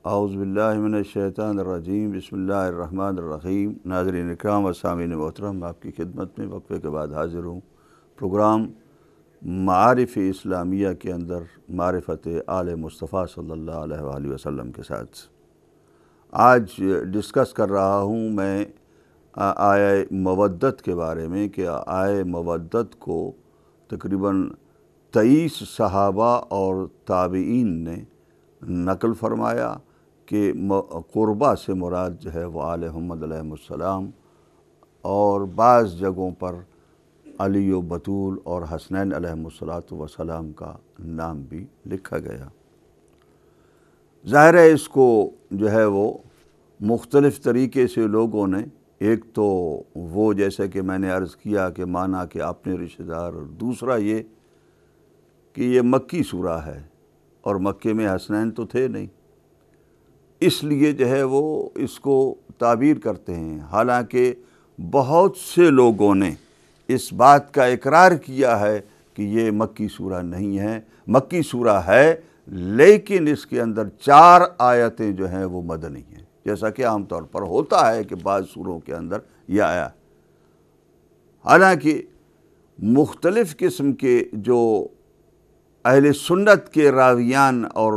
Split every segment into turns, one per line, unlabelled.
اعوذ باللہ من الشیطان الرجیم، بسم اللہ الرحمن الرحیم۔ ناظرین اکرام و سامعین محترم، آپ کی خدمت میں وقفے کے بعد حاضر ہوں پروگرام معارف اسلامیہ کے اندر معرفت آل مصطفیٰ صلی اللہ علیہ وآلہ وسلم کے ساتھ۔ آج ڈسکس کر رہا ہوں میں آیہ مودت کے بارے میں کہ آیہ مودت کو تقریباً 23 صحابہ اور تابعین نے نقل فرمایا کہ قربہ سے مراد جو ہے وہ آل محمد علیہ السلام، اور بعض جگہوں پر علی و بطول اور حسنین علیہ السلام کا نام بھی لکھا گیا۔ ظاہر ہے اس کو جو ہے وہ مختلف طریقے سے لوگوں نے، ایک تو وہ جیسے کہ میں نے عرض کیا کہ مانا کہ اپنے رشتہ دار، اور دوسرا یہ کہ یہ مکی سورہ ہے اور مکے میں حسنین تو تھے نہیں، اس لیے جو ہے وہ اس کو تعبیر کرتے ہیں۔ حالانکہ بہت سے لوگوں نے اس بات کا اقرار کیا ہے کہ یہ مکی سورہ نہیں ہے، مکی سورہ ہے لیکن اس کے اندر 4 آیتیں جو ہیں وہ مدنی ہیں، جیسا کہ عام طور پر ہوتا ہے کہ بعض سوروں کے اندر یہ آیا۔ حالانکہ مختلف قسم کے جو اہل سنت کے راویان اور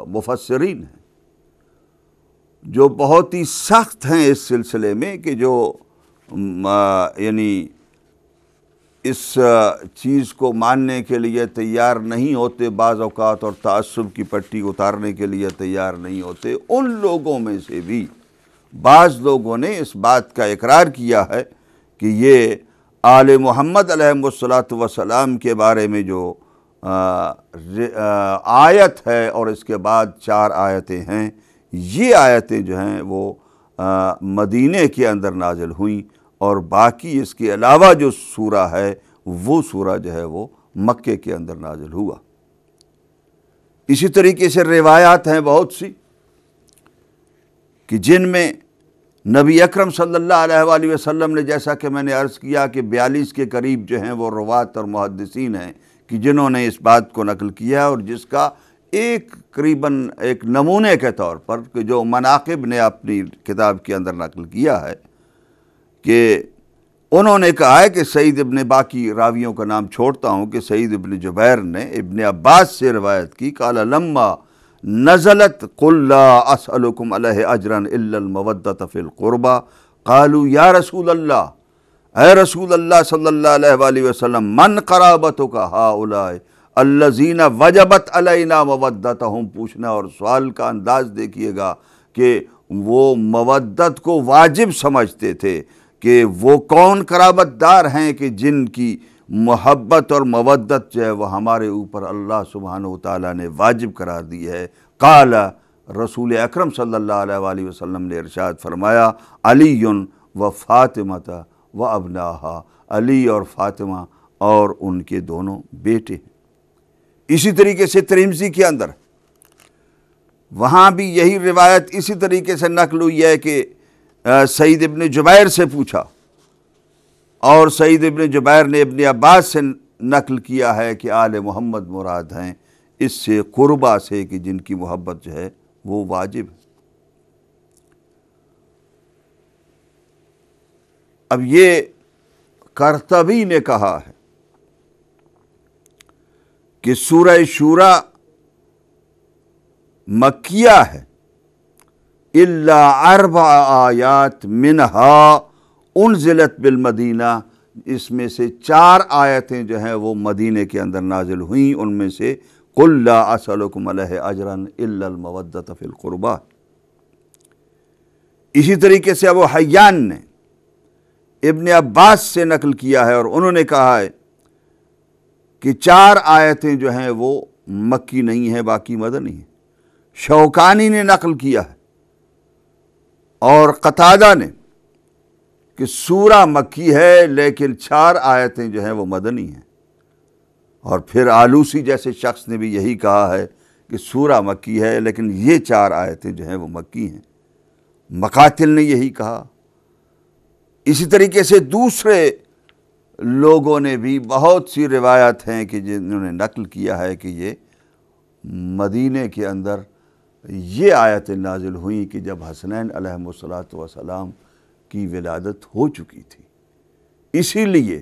مفسرین ہیں، جو بہت ہی سخت ہیں اس سلسلے میں، کہ جو یعنی اس چیز کو ماننے کے لیے تیار نہیں ہوتے بعض اوقات، اور تعصب کی پٹی اتارنے کے لیے تیار نہیں ہوتے، ان لوگوں میں سے بھی بعض لوگوں نے اس بات کا اقرار کیا ہے کہ یہ آل محمد علیہ السلام کے بارے میں جو آیت ہے اور اس کے بعد 4 آیتیں ہیں، یہ آیتیں جو ہیں وہ مدینے کے اندر نازل ہوئیں، اور باقی اس کے علاوہ جو سورہ ہے وہ سورہ جو ہے وہ مکے کے اندر نازل ہوا۔ اسی طریقے سے روایات ہیں بہت سی کہ جن میں نبی اکرم صلی اللہ علیہ وآلہ وسلم نے، جیسا کہ میں نے عرض کیا کہ 42 کے قریب جو ہیں وہ روات اور محدثین ہیں کہ جنہوں نے اس بات کو نقل کیا، اور جس کا قریباً ایک نمونے کے طور پر کہ جو مناقب نے اپنی کتاب کے اندر نقل کیا ہے کہ انہوں نے کہا ہے کہ سعید ابن، باقی راویوں کا نام چھوڑتا ہوں، کہ سعید ابن جبیر نے ابن عباس سے روایت کی، قال لما نزلت قل لا اسألکم علیہ اجرا الا المودۃ فی القربى قالوا یا رسول اللہ، اے رسول اللہ صلی اللہ علیہ وآلہ وسلم، من قرابتک ہؤلاء الذین وجبت علینا مودتہم، پوچھنا اور سوال کا انداز دیکھیے گا کہ وہ مودت کو واجب سمجھتے تھے کہ وہ کون قرابت دار ہیں کہ جن کی محبت اور مودت جو ہے وہ ہمارے اوپر اللہ سبحانہ وتعالیٰ نے واجب قرار دی ہے۔ قال، رسول اکرم صلی اللہ علیہ وآلہ وسلم نے ارشاد فرمایا، علی و فاطمہ و ابناہا، علی اور فاطمہ اور ان کے دونوں بیٹے۔ اسی طریقے سے ترمذی کے اندر وہاں بھی یہی روایت اسی طریقے سے نقل ہوئی ہے کہ سعید ابن جبیر سے پوچھا، اور سعید ابن جبیر نے ابن عباس سے نقل کیا ہے کہ آل محمد مراد ہیں اس سے قربہ سے کہ جن کی محبت جو ہے وہ واجب ہے۔ اب یہ قرطبی نے کہا ہے کہ سورہ شورى مکیہ ہے، الا 4 آیات منہا انزلت بالمدینہ، اس میں سے 4 آیتیں جو ہیں وہ مدینے کے اندر نازل ہوئیں، ان میں سے قل لا اسألکم علیہ اجرا الا المودۃ فی القربى۔ اسی طریقے سے ابو حیان نے ابن عباس سے نقل کیا ہے، اور انہوں نے کہا ہے کہ 4 آیتیں جو ہیں وہ مکی نہیں ہیں، باقی مدنی ہیں۔ شوکانی نے نقل کیا ہے اور قتادہ نے کہ سورہ مکی ہے لیکن 4 آیتیں جو ہیں وہ مدنی ہیں، اور پھر آلوسی جیسے شخص نے بھی یہی کہا ہے کہ سورہ مکی ہے لیکن یہ 4 آیتیں جو ہیں وہ مکی ہیں۔ مقاتل نے یہی کہا۔ اسی طریقے سے دوسرے لوگوں نے بھی بہت سی روایت ہیں کہ جنہوں نے نقل کیا ہے کہ یہ مدینے کے اندر یہ آیتیں نازل ہوئیں کہ جب حسنین علیہم السلام کی ولادت ہو چکی تھی۔ اسی لیے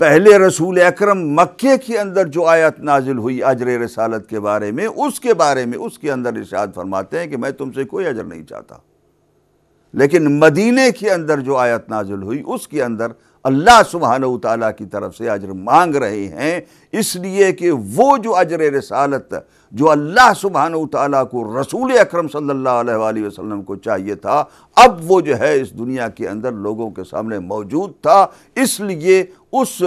پہلے رسول اکرم مکے کے اندر جو آیت نازل ہوئی اجر رسالت کے بارے میں، اس کے اندر ارشاد فرماتے ہیں کہ میں تم سے کوئی اجر نہیں چاہتا، لیکن مدینے کے اندر جو آیت نازل ہوئی اس کے اندر اللہ سبحانہ وتعالیٰ کی طرف سے اجر مانگ رہے ہیں، اس لیے کہ وہ جو اجر رسالت جو اللہ سبحانہ وتعالیٰ کو رسول اکرم صلی اللہ علیہ وآلہ وسلم کو چاہیے تھا، اب وہ جو ہے اس دنیا کے اندر لوگوں کے سامنے موجود تھا۔ اس لیے اس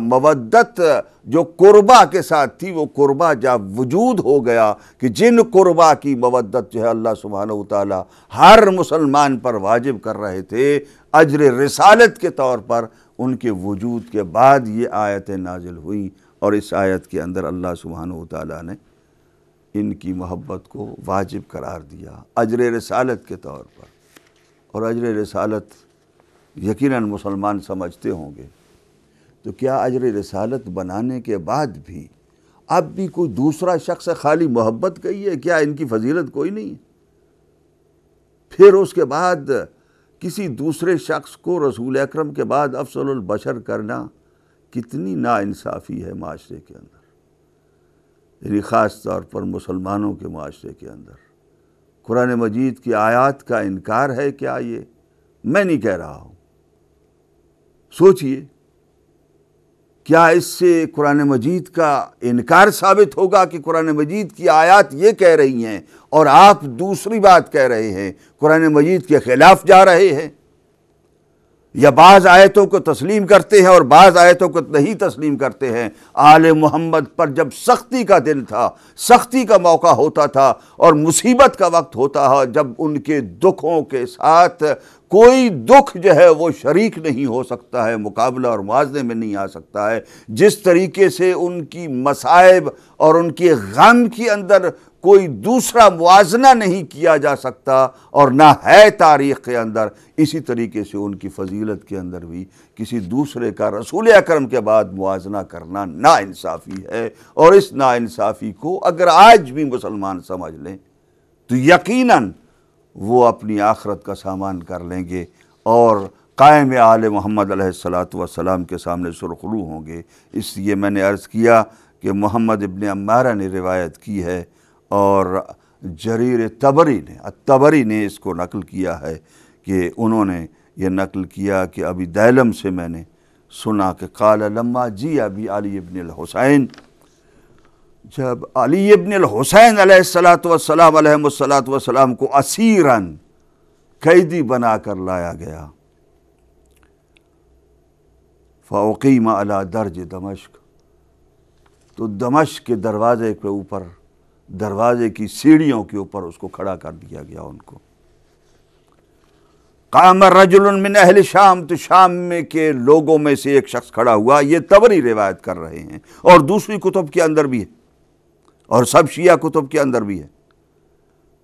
مودت جو قربا کے ساتھ تھی، وہ قربا جب وجود ہو گیا کہ جن قربا کی مودت جو ہے اللہ سبحانہ وتعالیٰ ہر مسلمان پر واجب کر رہے تھے اجر رسالت کے طور پر، ان کے وجود کے بعد یہ آیتیں نازل ہوئیں، اور اس آیت کے اندر اللہ سبحانہ وتعالیٰ نے ان کی محبت کو واجب قرار دیا اجر رسالت کے طور پر۔ اور اجر رسالت یقیناً مسلمان سمجھتے ہوں گے، تو کیا اجر رسالت بنانے کے بعد بھی اب بھی کوئی دوسرا شخص خالی محبت کہی ہے؟ کیا ان کی فضیلت کوئی نہیں؟ پھر اس کے بعد کسی دوسرے شخص کو رسول اکرم کے بعد افضل البشر کرنا کتنی ناانصافی ہے معاشرے کے اندر، یعنی خاص طور پر مسلمانوں کے معاشرے کے اندر۔ قرآن مجید کی آیات کا انکار ہے کیا یہ؟ میں نہیں کہہ رہا ہوں، سوچئے کیا اس سے قرآن مجید کا انکار ثابت ہوگا کہ قرآن مجید کی آیات یہ کہہ رہی ہیں اور آپ دوسری بات کہہ رہے ہیں، قرآن مجید کے خلاف جا رہے ہیں؟ یا بعض آیتوں کو تسلیم کرتے ہیں اور بعض آیتوں کو نہیں تسلیم کرتے ہیں؟ آل محمد پر جب سختی کا دن تھا، سختی کا موقع ہوتا تھا اور مصیبت کا وقت ہوتا ہے، جب ان کے دکھوں کے ساتھ کوئی دکھ جو ہے وہ شریک نہیں ہو سکتا ہے، مقابلہ اور موازنے میں نہیں آ سکتا ہے، جس طریقے سے ان کی مصائب اور ان کے غم کے اندر کوئی دوسرا موازنہ نہیں کیا جا سکتا اور نہ ہے تاریخ کے اندر، اسی طریقے سے ان کی فضیلت کے اندر بھی کسی دوسرے کا رسول اکرم کے بعد موازنہ کرنا ناانصافی ہے۔ اور اس ناانصافی کو اگر آج بھی مسلمان سمجھ لیں تو یقیناً وہ اپنی آخرت کا سامان کر لیں گے اور قائم آل محمد علیہ السلام کے سامنے سرخرو ہوں گے۔ اس لیے میں نے عرض کیا کہ محمد ابن عمارہ نے روایت کی ہے اور جریر طبری نے اس کو نقل کیا ہے کہ انہوں نے یہ نقل کیا کہ ابی دیلم سے میں نے سنا کہ قال لما جی ابی علی ابن الحسین، جب علی ابن الحسین علیہ السلام کو اسیراً قیدی بنا کر لایا گیا، فاقیم علی درج دمشق، تو دمشق کے دروازے کے اوپر، دروازے کی سیڑھیوں کے اوپر اس کو کھڑا کر دیا گیا ان کو۔ قام رجل من اہل شام، تو شام میں کے لوگوں میں سے ایک شخص کھڑا ہوا، یہ طبری روایت کر رہے ہیں اور دوسری کتب کے اندر بھی ہے اور سب شیعہ کتب کے اندر بھی ہے۔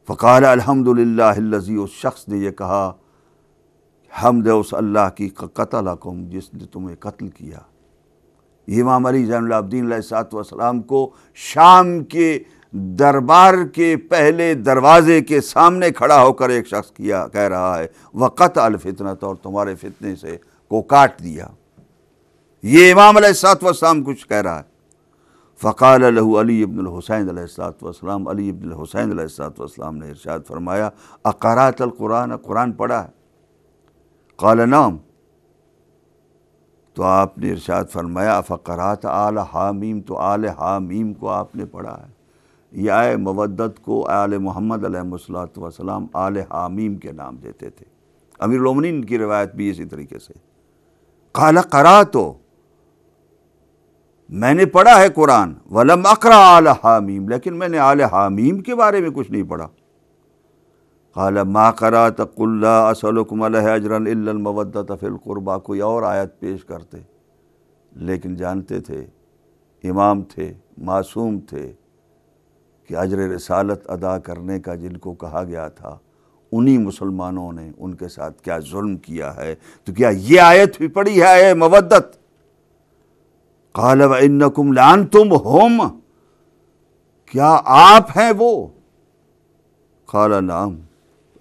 فقال الحمدللہ الذی، اس شخص نے یہ کہا حمد اس اللہ کی قتلکم، جس نے تمہیں قتل کیا۔ امام علی زین العابدین علیہ السلام کو شام کے دربار کے پہلے دروازے کے سامنے کھڑا ہو کر ایک شخص کہہ رہا ہے وقت الفتنۃ، اور تمہارے فتنے سے کو کاٹ دیا۔ یہ امام علیہ السلام کچھ کہہ رہا ہے۔ فقال له علی ابن الحسین علیہ السلام، علی ابن الحسین علیہ السلام نے ارشاد فرمایا اقرأت القرآن، قرآن پڑھا ہے؟ قال نعم، تو آپ نے ارشاد فرمایا فقرأت آل حامیم، تو آل حامیم کو آپ نے پڑھا ہے؟ یہ آئے مودت کو آل محمد علیہ السلام آل حامیم کے نام دیتے تھے۔ امیر المومنین کی روایت بھی اسی طریقے سے۔ قال قرأت، میں نے پڑھا ہے قرآن، ولم اقرأ آل حامیم، لیکن میں نے آل حامیم کے بارے میں کچھ نہیں پڑھا۔ قال ما قرأت قل لا اسألکم علیہ اجرا الا المودۃ فی القربى، کوئی اور آیت پیش کرتے، لیکن جانتے تھے، امام تھے، معصوم تھے کہ اجر رسالت ادا کرنے کا جن کو کہا گیا تھا انہی مسلمانوں نے ان کے ساتھ کیا ظلم کیا ہے، تو کیا یہ آیت بھی پڑھی ہے اے مودت؟ قال وانکم لانتم ہم، کیا آپ ہیں وہ؟ قال نعم،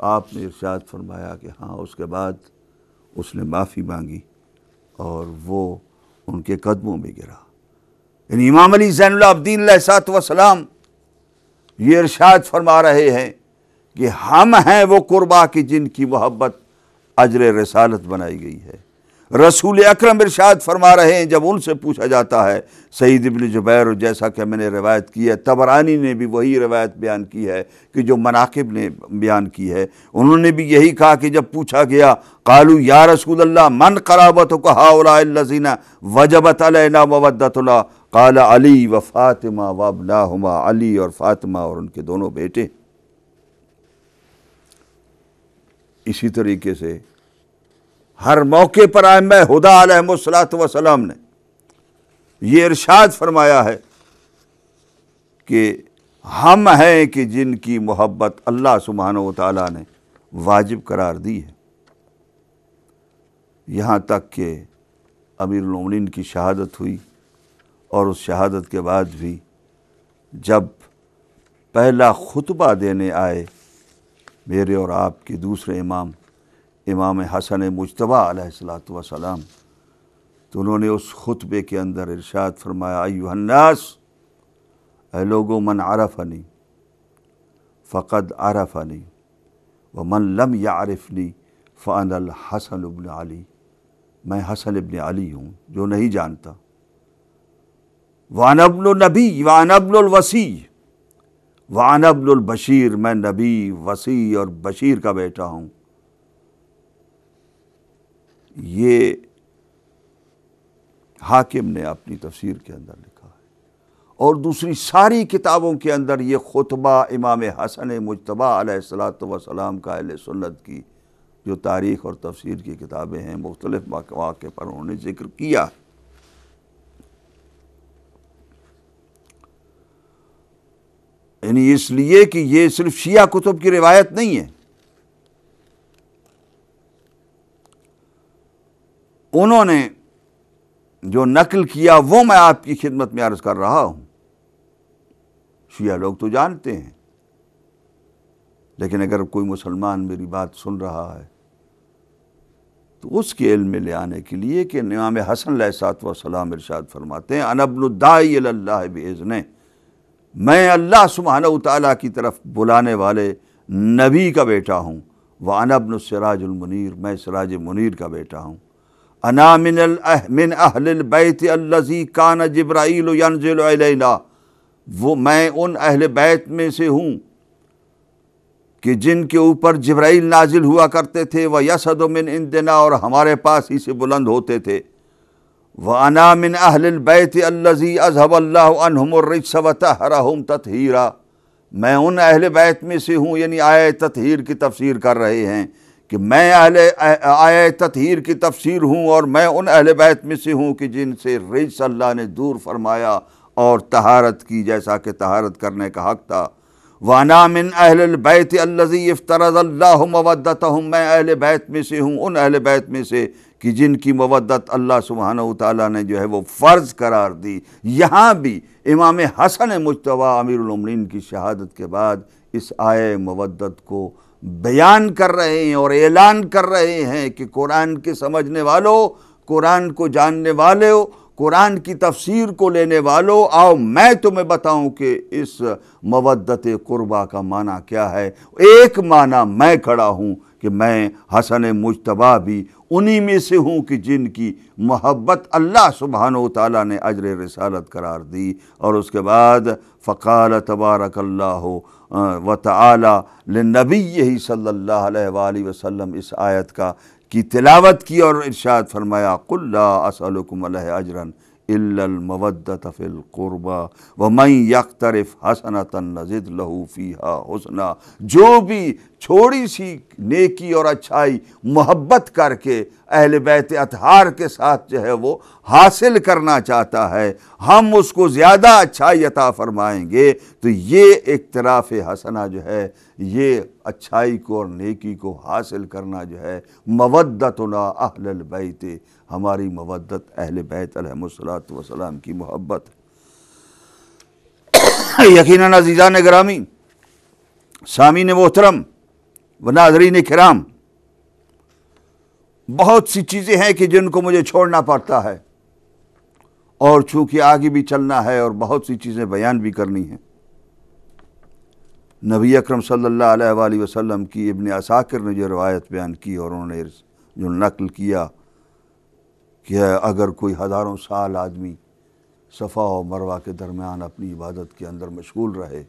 آپ نے ارشاد فرمایا کہ ہاں۔ اس کے بعد اس نے معافی مانگی اور وہ ان کے قدموں میں گرا۔ یعنی امام علی زین العابدین علیہ الصلوۃ والسلام یہ ارشاد فرما رہے ہیں کہ ہم ہیں وہ قربا کی جن کی محبت اجر رسالت بنائی گئی ہے۔ رسول اکرم ارشاد فرما رہے ہیں، جب ان سے پوچھا جاتا ہے، سعید ابن جبیر، جیسا کہ میں نے روایت کی ہے، طبرانی نے بھی وہی روایت بیان کی ہے کہ جو مناقب نے بیان کی ہے، انہوں نے بھی یہی کہا کہ جب پوچھا گیا، قالوا یا رسول اللہ من قرابتک ہؤلاء الذین وجبت علینا مودتنا، قال علی و فاطمہ و ابناہما، علی اور فاطمہ اور ان کے دونوں بیٹے۔ اسی طریقے سے ہر موقع پر ائمہ ہدیٰ علیہم الصلوۃ والسلام نے یہ ارشاد فرمایا ہے کہ ہم ہیں کہ جن کی محبت اللہ سبحانہ و تعالیٰ نے واجب قرار دی ہے۔ یہاں تک کہ امیر المومنین کی شہادت ہوئی، اور اس شہادت کے بعد بھی جب پہلا خطبہ دینے آئے میرے اور آپ کے دوسرے امام حسن مجتبیٰ علیہ الصلوۃ والسلام، تو انہوں نے اس خطبے کے اندر ارشاد فرمایا، ایھا الناس، اے لوگو، من عرفنی فقد عرفنی ومن لم یعرفنی فانا الحسن ابن علی، میں حسن ابن علی ہوں، جو نہیں جانتا، وانا ابن النبی وانا ابن الوصی وانا ابن البشیر، میں نبی، وصی اور بشیر کا بیٹا ہوں۔ یہ حاکم نے اپنی تفسیر کے اندر لکھا ہے، اور دوسری ساری کتابوں کے اندر یہ خطبہ امام حسن مجتبیٰ علیہ الصلوۃ والسلام کا اہل سنت کی جو تاریخ اور تفسیر کی کتابیں ہیں، مختلف مواقع پر انہوں نے ذکر کیا۔ یعنی اس لیے کہ یہ صرف شیعہ کتب کی روایت نہیں ہے، انہوں نے جو نقل کیا وہ میں آپ کی خدمت میں عرض کر رہا ہوں۔ شیعہ لوگ تو جانتے ہیں، لیکن اگر کوئی مسلمان میری بات سن رہا ہے تو اس کے علم میں لے آنے کے لیے کہ امام حسن علیہ الصلوۃ والسلام ارشاد فرماتے ہیں، انا ابن الداعی الی اللہ باذنہ، میں اللہ سبحانہ و تعالیٰ کی طرف بلانے والے نبی کا بیٹا ہوں، وانا ابن السراج المنیر، میں سراج منیر کا بیٹا ہوں، انا من اہل البیت الذی کان جبرائیل ینزل علینا، وہ میں ان اہل بیت میں سے ہوں کہ جن کے اوپر جبرائیل نازل ہوا کرتے تھے، وَيَسَدُ مِنْ عِنْدِنَا، اور ہمارے پاس ہی سے بلند ہوتے تھے، وَأَنَا مِنْ أَهْلِ الْبَيْتِ الَّذِي أَذْهَبَ اللَّهُ عَنْهُمُ الرِّجْسَ وَطَهَّرَهُمْ تَطْهِيرًا، میں ان اہل بیت میں سے ہوں، یعنی آیہ تطہیر کی تفسیر کر رہے ہیں کہ میں آیہ تطہیر کی تفسیر ہوں، اور میں ان اہل بیت میں سے ہوں کہ جن سے رجس اللہ نے دور فرمایا اور طہارت کی، جیسا کہ طہارت کرنے کا حق تھا۔ وَأَنَا مِنْ أَهْلِ الْبَيْتِ الَّذِي افْتَرَضَ اللَّهُ مَوَدَّتَهُمْ، میں اہل بیت میں سے ہوں، ان اہل بیت میں سے کہ جن کی مودت اللہ سبحانہ و تعالیٰ نے جو ہے وہ فرض قرار دی۔ یہاں بھی امام حسن مجتبیٰ امیر المومنین کی شہادت کے بعد اس آیہ مودت کو بیان کر رہے ہیں اور اعلان کر رہے ہیں کہ قرآن کے سمجھنے والوں، قرآن کو جاننے والوں، قرآن کی تفسیر کو لینے والوں، آؤ میں تمہیں بتاؤں کہ اس مودت قربا کا معنی کیا ہے۔ ایک معنی میں کھڑا ہوں کہ میں حسن مجتبیٰ بھی انہی میں سے ہوں کہ جن کی محبت اللہ سبحانہ و تعالیٰ نے اجر رسالت قرار دی۔ اور اس کے بعد فقال تبارک اللہ و تعالی لنبیہ صلی اللہ علیہ وآلہ وسلم، اس آیت کی تلاوت کی اور ارشاد فرمایا، قل لا اسألکم علیہ اجرا الا المودۃ فی القربى ومن یقترف حسنۃ نزد لہ فیہا حسنا، جو بھی چھوڑی سی نیکی اور اچھائی محبت کر کے اہل بیت اطہار کے ساتھ جو ہے وہ حاصل کرنا چاہتا ہے، ہم اس کو زیادہ اچھائی عطا فرمائیں گے۔ تو یہ اقتراف حسنہ جو ہے، یہ اچھائی کو اور نیکی کو حاصل کرنا جو ہے، مودتنا اہل البیت، ہماری مودت اہل بیت علیہم الصلوۃ والسلام کی محبت ہے۔ یقیناً عزیزان گرامی، سامعین محترم و ناظرین کرام، بہت سی چیزیں ہیں کہ جن کو مجھے چھوڑنا پڑتا ہے، اور چونکہ آگے بھی چلنا ہے اور بہت سی چیزیں بیان بھی کرنی ہیں۔ نبی اکرم صلی اللہ علیہ وآلہ وسلم کی ابن عساکر نے جو روایت بیان کی اور انہوں نے جو نقل کیا کہ اگر کوئی ہزاروں سال آدمی صفا و مروہ کے درمیان اپنی عبادت کے اندر مشغول رہے،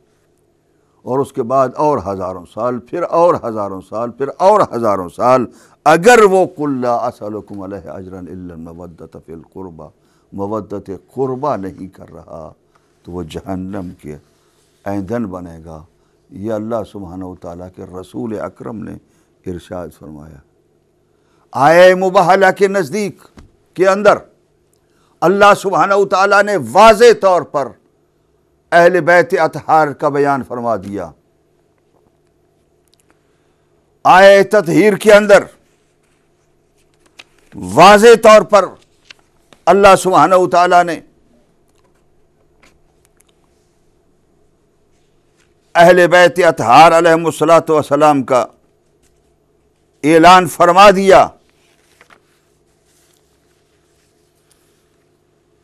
اور اس کے بعد اور ہزاروں سال، پھر اور ہزاروں سال، پھر اور ہزاروں سال، اگر وہ قُل لا اسألکم علیہ اجرا الا المودۃ فی القربہ، مودت قربہ نہیں کر رہا تو وہ جہنم کے ایندھن بنے گا۔ یہ اللہ سبحانہ وتعالیٰ کے رسول اکرم نے ارشاد فرمایا۔ آیہ مباہلہ کے نزدیک کے اندر اللہ سبحانہ وتعالیٰ نے واضح طور پر اہل بیت اطہار کا بیان فرما دیا۔ آیہ تطہیر کے اندر واضح طور پر اللہ سبحانہ وتعالیٰ نے اہل بیت اطہار علیہم الصلاۃ والسلام کا اعلان فرما دیا۔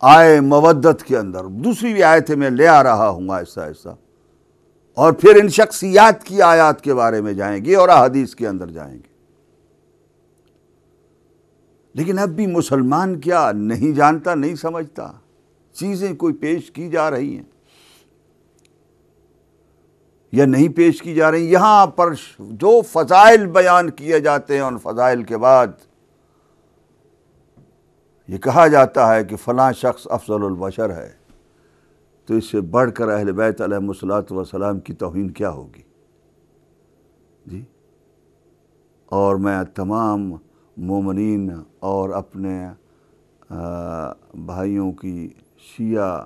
آئے مودت کے اندر دوسری بھی آیت میں لے آ رہا ہوں آہستہ آہستہ، اور پھر ان شخصیات کی آیات کے بارے میں جائیں گے اور احادیث کے اندر جائیں گے۔ لیکن اب بھی مسلمان کیا نہیں جانتا، نہیں سمجھتا، چیزیں کوئی پیش کی جا رہی ہیں یا نہیں پیش کی جا رہی۔ یہاں پر جو فضائل بیان کیے جاتے ہیں، ان فضائل کے بعد یہ کہا جاتا ہے کہ فلاں شخص افضل البشر ہے، تو اس سے بڑھ کر اہل بیت علیہم الصلاۃ والسلام کی توہین کیا ہوگی؟ جی، اور میں تمام مومنین اور اپنے بھائیوں کی، شیعہ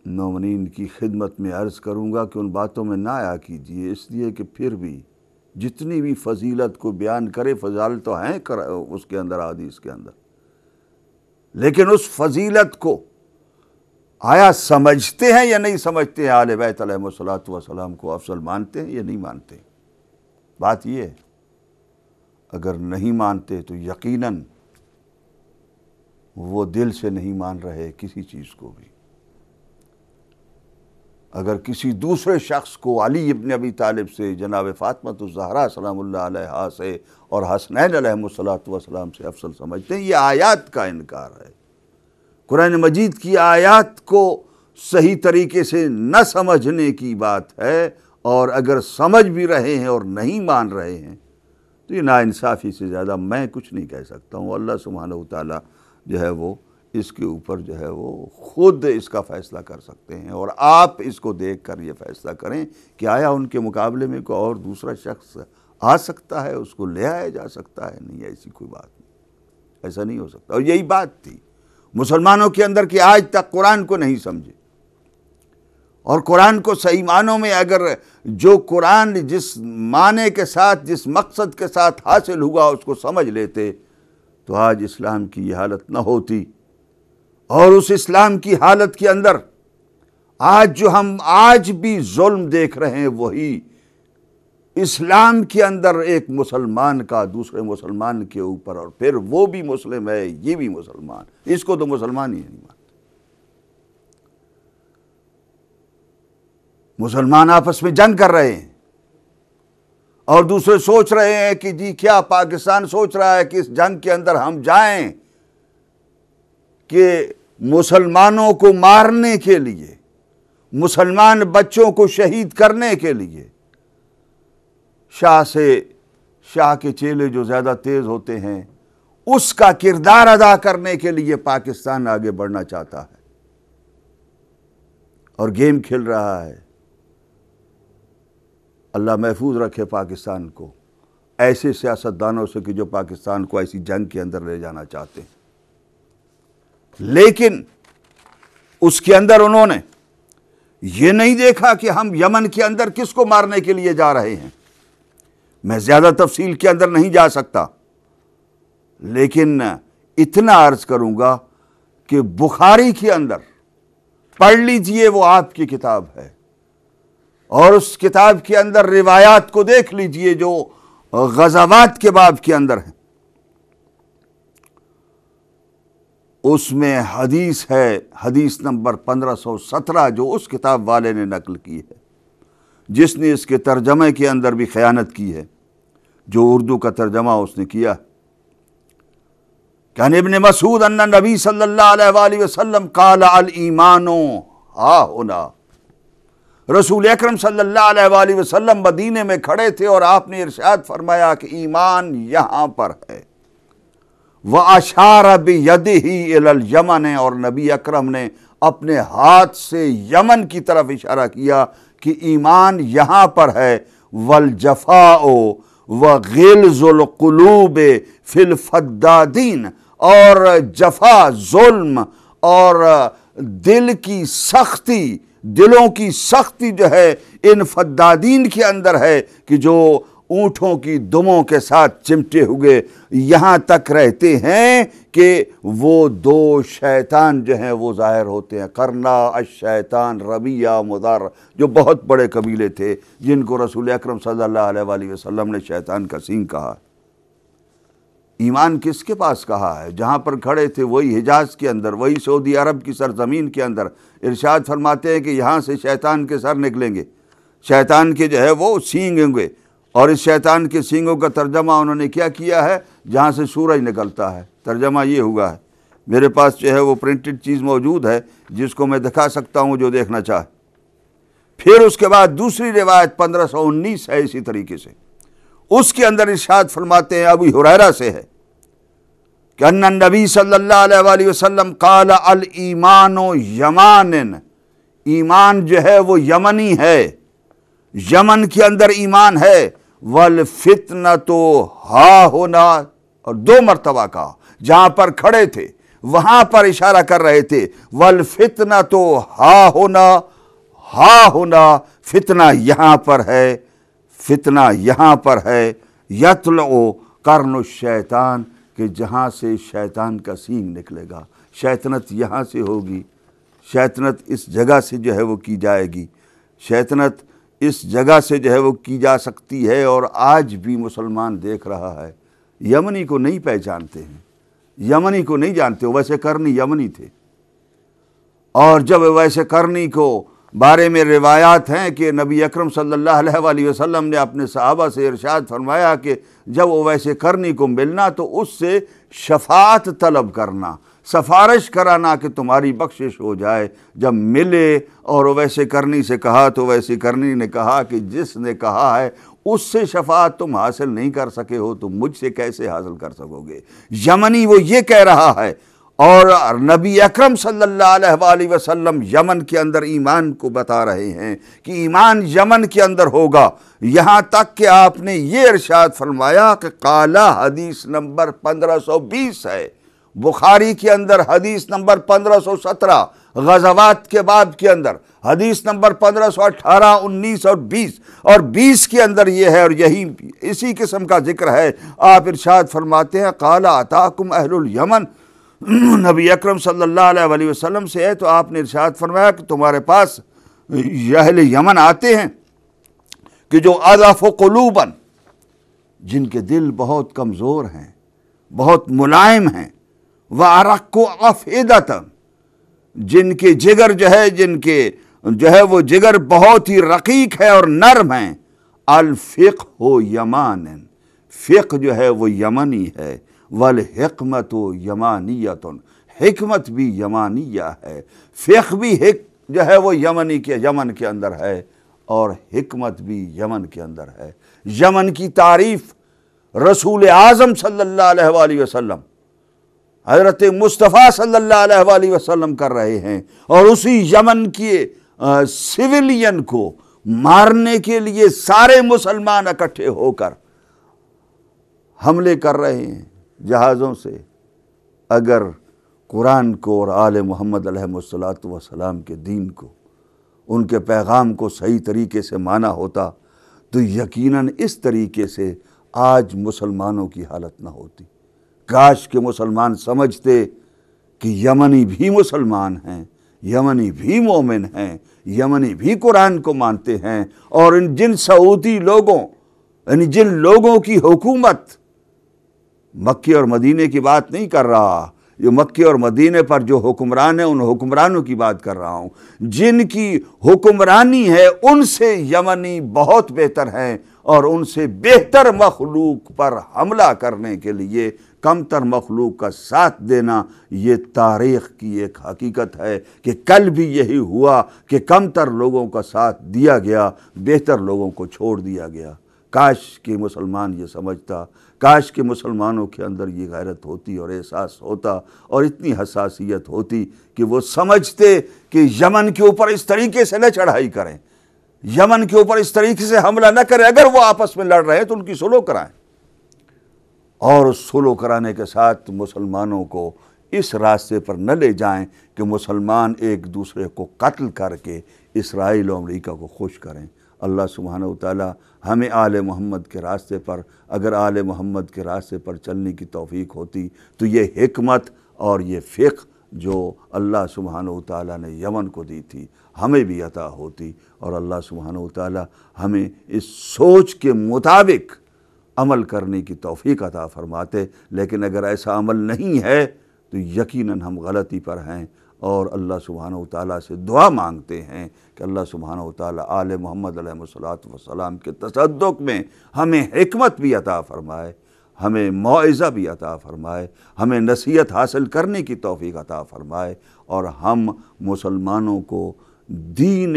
مومنین کی خدمت میں عرض کروں گا کہ ان باتوں میں نہ آیا کیجیے، اس لیے کہ پھر بھی جتنی بھی فضیلت کو بیان کرے، فضائل تو ہیں اس کے اندر، حدیث کے اندر، لیکن اس فضیلت کو آیا سمجھتے ہیں یا نہیں سمجھتے ہیں؟ اہل بیت علیہم الصلاۃ والسلام کو افضل مانتے ہیں یا نہیں مانتے؟ بات یہ ہے، اگر نہیں مانتے تو یقیناً وہ دل سے نہیں مان رہے کسی چیز کو بھی۔ اگر کسی دوسرے شخص کو علی ابن ابی طالب سے، جناب فاطمۃ الزہرا سلام اللہ علیہا سے اور حسنین علیہم الصلاۃ والسلام سے افضل سمجھتے ہیں، یہ آیات کا انکار ہے۔ قرآن مجید کی آیات کو صحیح طریقے سے نہ سمجھنے کی بات ہے، اور اگر سمجھ بھی رہے ہیں اور نہیں مان رہے ہیں تو یہ ناانصافی سے زیادہ میں کچھ نہیں کہہ سکتا ہوں۔ اللہ سبحانہ وتعالیٰ جو ہے وہ اس کے اوپر جو ہے وہ خود اس کا فیصلہ کر سکتے ہیں، اور آپ اس کو دیکھ کر یہ فیصلہ کریں کہ آیا ان کے مقابلے میں کوئی اور دوسرا شخص آ سکتا ہے، اس کو لے آیا جا سکتا ہے؟ نہیں، ایسی کوئی بات نہیں، ایسا نہیں ہو سکتا۔ اور یہی بات تھی مسلمانوں کے اندر کہ آج تک قرآن کو نہیں سمجھے، اور قرآن کو صحیح معنوں میں اگر جو قرآن جس معنی کے ساتھ، جس مقصد کے ساتھ حاصل ہوا اس کو سمجھ لیتے تو آج اسلام کی یہ حالت نہ ہوتی۔ اور اس اسلام کی حالت کے اندر آج جو ہم آج بھی ظلم دیکھ رہے ہیں، وہی اسلام کے اندر ایک مسلمان کا دوسرے مسلمان کے اوپر، اور پھر وہ بھی مسلم ہے، یہ بھی مسلمان، اس کو تو مسلمان ہی نہیں مانتے۔ مسلمان آپس میں جنگ کر رہے ہیں، اور دوسرے سوچ رہے ہیں کہ جی کیا پاکستان سوچ رہا ہے کہ اس جنگ کے اندر ہم جائیں کہ مسلمانوں کو مارنے کے لیے، مسلمان بچوں کو شہید کرنے کے لیے، شاہ کے چیلے جو زیادہ تیز ہوتے ہیں اس کا کردار ادا کرنے کے لیے پاکستان آگے بڑھنا چاہتا ہے اور گیم کھیل رہا ہے۔ اللہ محفوظ رکھے پاکستان کو ایسے سیاستدانوں سے کہ جو پاکستان کو ایسی جنگ کے اندر لے جانا چاہتے ہیں۔ لیکن اس کے اندر انہوں نے یہ نہیں دیکھا کہ ہم یمن کے اندر کس کو مارنے کے لیے جا رہے ہیں۔ میں زیادہ تفصیل کے اندر نہیں جا سکتا، لیکن اتنا عرض کروں گا کہ بخاری کے اندر پڑھ لیجئے، وہ آپ کی کتاب ہے، اور اس کتاب کے اندر روایات کو دیکھ لیجئے جو غزوات کے باب کے اندر ہیں، اس میں حدیث ہے، حدیث نمبر 1517 جو اس کتاب والے نے نقل کی ہے، جس نے اس کے ترجمے کے اندر بھی خیانت کی ہے، جو اردو کا ترجمہ اس نے کیا ہے۔ کہ ابن مسعود ان نبی صلی اللہ علیہ وآلہ وسلم قال الایمان ہا ہنا، رسول اکرم صلی اللہ علیہ وآلہ وسلم مدینے میں کھڑے تھے اور آپ نے ارشاد فرمایا کہ ایمان یہاں پر ہے۔ وَأَشَارَ بِيَدِهِ إِلَى الْيَمَنِ، اور نبی اکرم نے اپنے ہاتھ سے یمن کی طرف اشارہ کیا کہ ایمان یہاں پر ہے۔ وَالْجَفَاءُ وَغِلْظُ الْقُلُوبِ فِي الْفَدَّادِينَ، اور جفا، ظلم اور دل کی سختی، دلوں کی سختی جو ہے ان فدادین کے اندر ہے کہ جو اونٹوں کی دموں کے ساتھ چمٹے ہوئے یہاں تک رہتے ہیں کہ وہ دو شیطان جو ہیں وہ ظاہر ہوتے ہیں، قرنا الشیطان، ربیہ، مضر، جو بہت بڑے قبیلے تھے جن کو رسول اکرم صلی اللہ علیہ وآلہ وسلم نے شیطان کا سینگ کہا۔ ایمان کس کے پاس کہا ہے؟ جہاں پر کھڑے تھے وہی حجاز کے اندر، وہی سعودی عرب کی سرزمین کے اندر، ارشاد فرماتے ہیں کہ یہاں سے شیطان کے سر نکلیں گے، شیطان کے جو ہے وہ سینگ ہوں گے، اور اس شیطان کے سینگوں کا ترجمہ انہوں نے کیا کیا ہے؟ جہاں سے سورج نکلتا ہے، ترجمہ یہ ہوا ہے۔ میرے پاس جو ہے وہ پرنٹڈ چیز موجود ہے جس کو میں دکھا سکتا ہوں جو دیکھنا چاہے۔ پھر اس کے بعد دوسری روایت 1519 ہے اسی طریقے سے، اس کے اندر ارشاد فرماتے ہیں، ابو ہریرہ سے ہے کہ ان النبی صلی اللہ علیہ وآلہ وسلم قال الایمان یمان، ایمان جو ہے وہ یمنی ہے، یمن کے اندر ایمان ہے۔ والفتنۃ ہا ہنا، اور دو مرتبہ کہا، جہاں پر کھڑے تھے وہاں پر اشارہ کر رہے تھے، والفتنۃ ہا ہنا، ہا ہنا، فتنہ یہاں پر ہے، فتنہ یہاں پر ہے۔ یطلع قرن الشیطان، کہ جہاں سے شیطان کا سینگ نکلے گا، شیطنت یہاں سے ہوگی، شیطنت اس جگہ سے جو ہے وہ کی جائے گی، شیطنت اس جگہ سے جو ہے وہ کی جا سکتی ہے، اور آج بھی مسلمان دیکھ رہا ہے۔ یمنی کو نہیں پہچانتے ہیں، یمنی کو نہیں جانتے، ویسے کرنی یمنی تھے، اور جب ویسے کرنی کو بارے میں روایات ہیں کہ نبی اکرم صلی اللہ علیہ وآلہ وسلم نے اپنے صحابہ سے ارشاد فرمایا کہ جب ویسے کرنی کو ملنا تو اس سے شفاعت طلب کرنا، سفارش کرانا کہ تمہاری بخشش ہو جائے۔ جب ملے اور ویسے کرنی سے کہا تو ویسے کرنی نے کہا کہ جس نے کہا ہے اس سے شفاعت تم حاصل نہیں کر سکے ہو تو مجھ سے کیسے حاصل کر سکو گے؟ یمنی وہ یہ کہہ رہا ہے، اور نبی اکرم صلی اللہ علیہ وآلہ وسلم یمن کے اندر ایمان کو بتا رہے ہیں کہ ایمان یمن کے اندر ہوگا، یہاں تک کہ آپ نے یہ ارشاد فرمایا کہ قالا، حدیث نمبر 1520 ہے، بخاری کے اندر حدیث نمبر 1517، غزوات کے باب کے اندر حدیث نمبر 1518، 19 اور 20، اور 20 کے اندر یہ ہے، اور یہی اسی قسم کا ذکر ہے۔ آپ ارشاد فرماتے ہیں قالا اتاکم اہل الیمن، نبی اکرم صلی اللہ علیہ وآلہ وسلم سے ہے تو آپ نے ارشاد فرمایا کہ تمہارے پاس اہل یمن آتے ہیں کہ جو اضعف قلوبا، جن کے دل بہت کمزور ہیں، بہت ملائم ہیں، وَأَرَقُّ أَفْئِدَةً، جن کے جگر جو ہے وہ جگر بہت ہی رقیق ہے اور نرم ہیں۔ الفقہ یمان، فقہ جو ہے وہ یمنی ہے، والحکمت یمانیۃ، حکمت بھی یمانیہ ہے، فقہ بھی جو ہے وہ یمن کے اندر ہے، اور حکمت بھی یمن کے اندر ہے۔ یمن کی تعریف رسول اعظم صلی اللہ علیہ وآلہ وسلم، حضرت مصطفیٰ صلی اللہ علیہ وآلہ وسلم کر رہے ہیں، اور اسی یمن کے سویلین کو مارنے کے لیے سارے مسلمان اکٹھے ہو کر حملے کر رہے ہیں جہازوں سے۔ اگر قرآن کو اور آل محمد علیہ السلام کے دین کو، ان کے پیغام کو صحیح طریقے سے مانا ہوتا تو یقیناً اس طریقے سے آج مسلمانوں کی حالت نہ ہوتی۔ کاش کہ مسلمان سمجھتے کہ یمنی بھی مسلمان ہیں، یمنی بھی مومن ہیں، یمنی بھی قرآن کو مانتے ہیں، اور جن سعودی لوگوں یعنی جن لوگوں کی حکومت، مکے اور مدینے کی بات نہیں کر رہا، جو مکے اور مدینے پر جو حکمران ہیں ان حکمرانوں کی بات کر رہا ہوں، جن کی حکمرانی ہے ان سے یمنی بہت بہتر ہیں، اور ان سے بہتر مخلوق پر حملہ کرنے کے لیے کمتر مخلوق کا ساتھ دینا، یہ تاریخ کی ایک حقیقت ہے کہ کل بھی یہی ہوا کہ کمتر لوگوں کا ساتھ دیا گیا، بہتر لوگوں کو چھوڑ دیا گیا۔ کاش کہ مسلمان یہ سمجھتا، کاش کہ مسلمانوں کے اندر یہ غیرت ہوتی اور احساس ہوتا اور اتنی حساسیت ہوتی کہ وہ سمجھتے کہ یمن کے اوپر اس طریقے سے نہ چڑھائی کریں، یمن کے اوپر اس طریقے سے حملہ نہ کریں، اگر وہ آپس میں لڑ رہے ہیں تو ان کی صلح کرائیں، اور اس صلح کرانے کے ساتھ مسلمانوں کو اس راستے پر نہ لے جائیں کہ مسلمان ایک دوسرے کو قتل کر کے اسرائیل و امریکہ کو خوش کریں۔ اللہ سبحانہ وتعالی ہمیں آل محمد کے راستے پر، اگر آل محمد کے راستے پر چلنے کی توفیق ہوتی تو یہ حکمت اور یہ فقہ جو اللہ سبحانہ وتعالی نے یمن کو دی تھی ہمیں بھی عطا ہوتی، اور اللہ سبحانہ وتعالی ہمیں اس سوچ کے مطابق عمل کرنے کی توفیق عطا فرماتے۔ لیکن اگر ایسا عمل نہیں ہے تو یقیناً ہم غلطی پر ہیں، اور اللہ سبحانہ وتعالیٰ سے دعا مانگتے ہیں کہ اللہ سبحانہ وتعالیٰ آل محمد علیہ الصلوۃ کے تصدق میں ہمیں حکمت بھی عطا فرمائے، ہمیں موعظہ بھی عطا فرمائے، ہمیں نصیحت حاصل کرنے کی توفیق عطا فرمائے، اور ہم مسلمانوں کو دین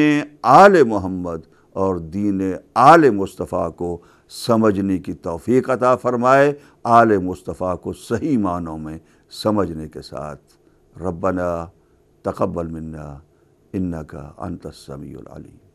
آل محمد اور دین آل مصطفیٰ کو سمجھنے کی توفیق عطا فرمائے، آل مصطفیٰ کو صحیح معنوں میں سمجھنے کے ساتھ۔ ربنا تقبل منا انک انت السمیع العلیم۔